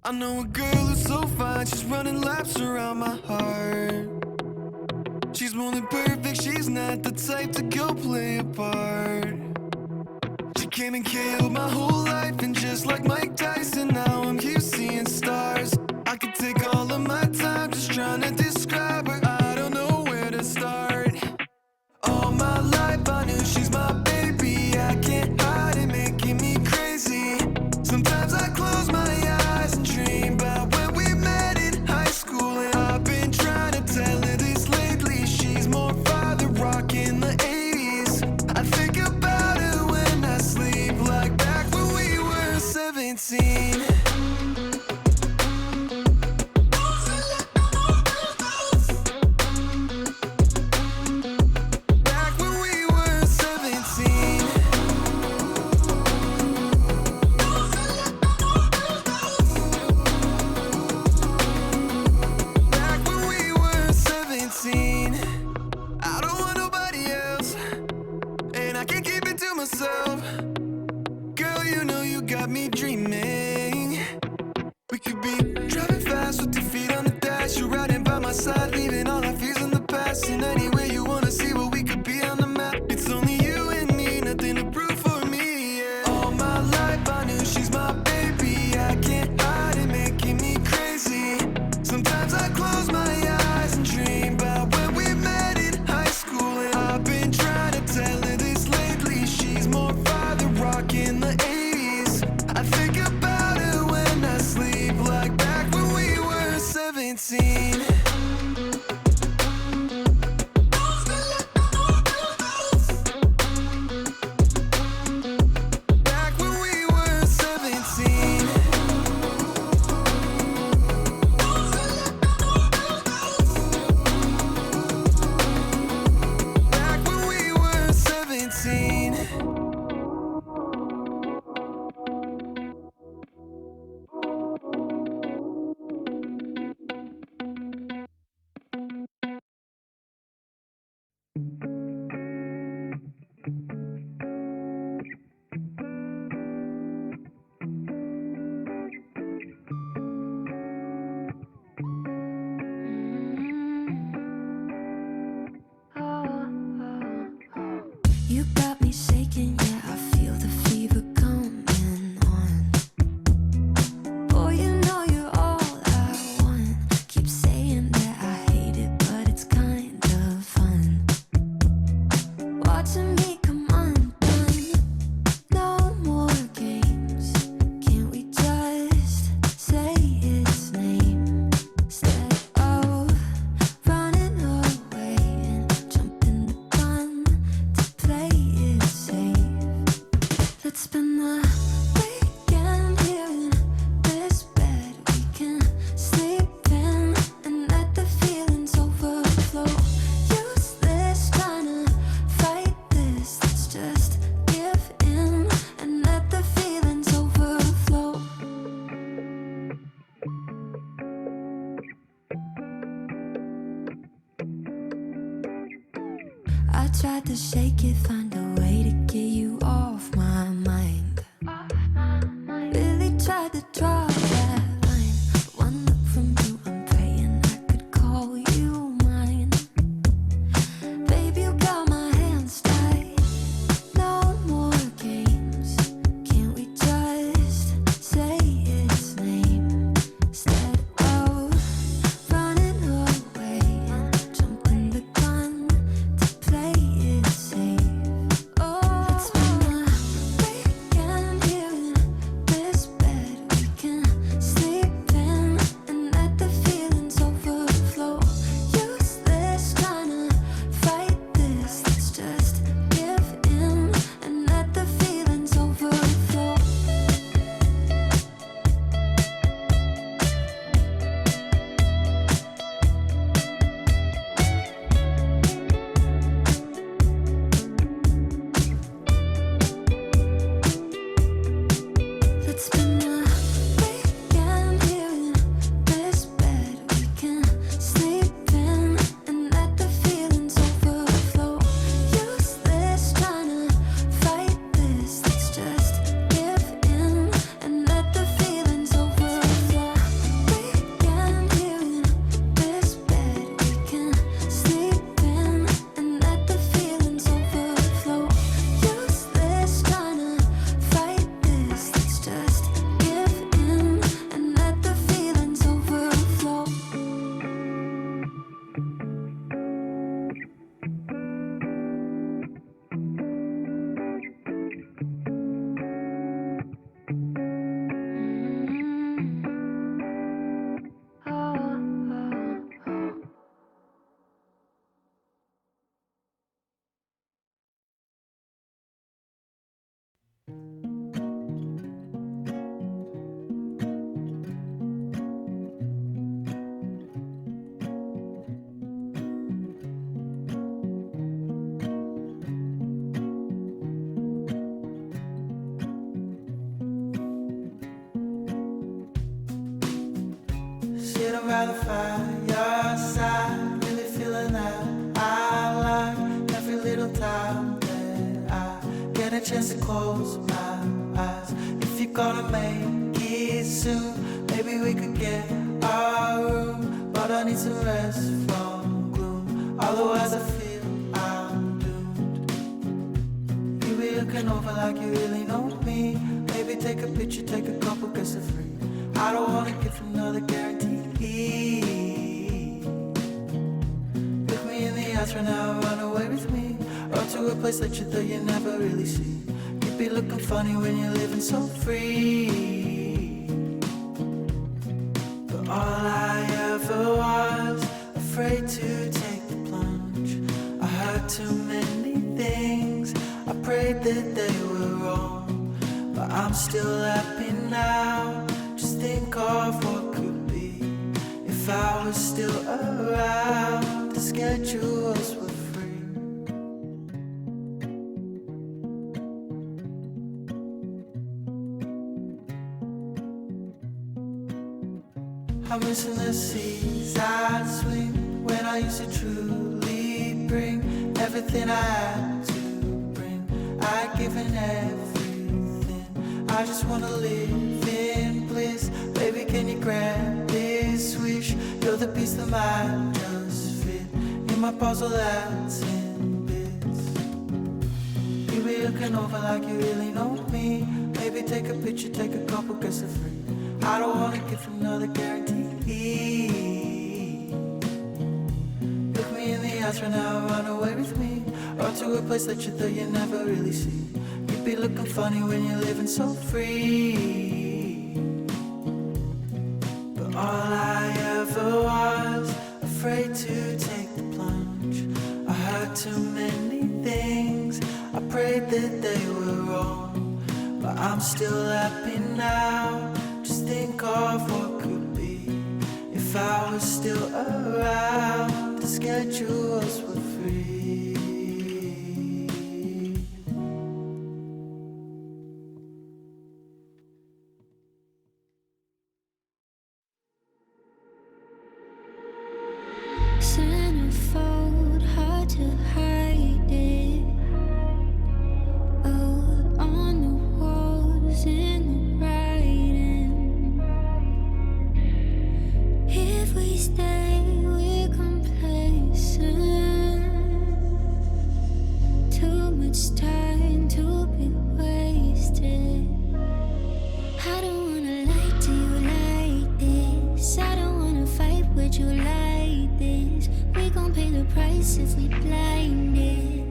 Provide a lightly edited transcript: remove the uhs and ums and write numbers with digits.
I know a girl who's so fine, she's running laps around my heart. She's more than perfect, she's not the type to go play a part. She came and killed my whole life, and just like Mike Tyson, now I'm here seeing stars. I could take all of my time just trying to describe her, I don't know where to start. All my life I knew she's my baby, I can't hide it, making me crazy. Sometimes I close my eyes and dream about when we met in high school, and I've been trying to tell her this lately. She's more father rock in the 80s. I think about her when I sleep, like back when we were 17. I don't want nobody else, and I can't keep it to myself. Girl, you know you got me dreaming. We could be driving fast with your feet on the dash. You're riding by my side, leaving all our fears in the past. And anywhere you wanna see what we could be on the map. It's only you and me, nothing to prove for me, yeah. All my life I knew she's my baby, I can't hide it, making me crazy. Sometimes I close my eyes and dream about when we met in high school, and I've been trying to tell her this lately. She's more father rock in the 80s. I think about her when I sleep, like back when we were 17. Back when we were 17. Back when we were 17. You got me shaking, yeah, I feel the fever coming on. Boy, you know you're all I want. Keep saying that I hate it, but it's kind of fun. Watching me come undone. No more games. Can't we just say its name instead of running away and jumping the gun to play it safe? Let's spend the weekend here in this bed we can sleep in and let the feelings overflow. Useless trying to fight this. Let's just give in and let the feelings overflow. I tried to shake it, find a way to get you off my mind. Really tried to draw that line, but one look from you, I'm praying I could call you mine. Baby, you got my hands tied. No more games. Can't we just say its name instead of running away and jumping the gun to play it safe? sitting by the fireside, really feeling that I like every little time that I get a chance to close my eyes. If you're gonna make it soon, maybe we could get our room, but I need some rest from gloom. Otherwise I feel I'm doomed. You be looking over like you really know me. Maybe take a picture, take a couple, guess it's free. I don't wanna give another guarantee. Look me in the eyes right now, run away with me, or to a place that you thought you never really see. You be looking funny when you're living so free. But all I ever was, afraid to take the plunge. I heard too many things, I prayed that they were wrong. But I'm still happy now, just think of what could be if I was still around, the schedules were free. I'm missing the seas I'd swing when I used to truly bring everything I had to bring. I'd given everything, I just wanna live in bliss. Baby, can you grab this wish? You're the piece that might just fit in my puzzle that's in bits. You be looking over like you really know me. Maybe take a picture, take a couple, guess it's free. I don't wanna give another guarantee. Look me in the eyes right now, run away with me, or to a place that you thought you never really see. You'd be looking funny when you're living so free. But all I ever was, afraid to take the plunge. I heard too many things, I prayed that they were wrong. But I'm still happy now, just think of what could be if I was still around, the schedules were free. Centerfold, hard to hide it. Oh, on the walls, in the writing. If we stay, we're complacent. Too much time to be wasted. I don't wanna lie to you like this. I don't wanna fight with you like this. We gon' pay the price if we blinded.